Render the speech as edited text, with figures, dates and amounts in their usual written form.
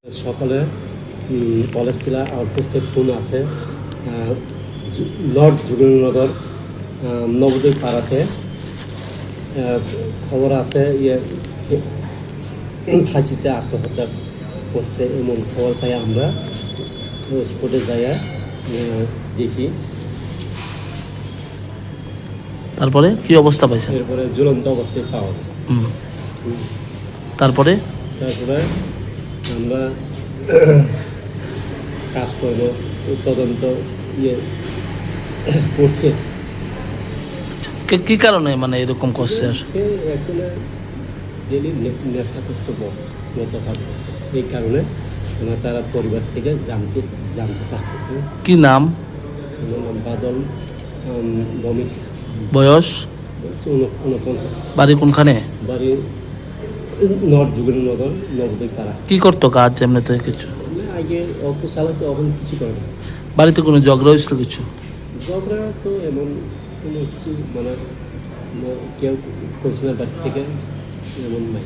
সকালে পলেস্টিলা আউটপোস্টে ফোন আছে নর্থ যুগলনগর নবোদয় পাড়াতে খবর আছে ফাঁসিতে আত্মহত্যা করছে এমন খবর পাই আমরা স্পটে যাইয়া দেখি। তারপরে কি অবস্থা পাইছেন? এরপরে ঝুলন্ত অবস্থায় পাওয়া যায়। তারপরে আমরা কাজ করব, তদন্ত করছে। কি কারণে মানে এরকম করছে? সে আসলে ডেলি নেশা করতে গতকাল, এই কারণে তারা পরিবার থেকে জানতে পারছে। কি নাম? বাদল বমিক, বয়স? 49। বাড়ি কোনখানে? বাড়ি নর্থ যুগলনগর নবোদয় পাড়া। কি করতো কাজ এমনিতে? কিছু আগে অটো চালাতো, এখন কিছু করে না। বাড়িতে কোনো ঝগড়া হয়েছিল? কিছু ঝগড়া তো এমন কোনো কিছু মানে কেউ করছে না, বাড়ি থেকে এমন নাই।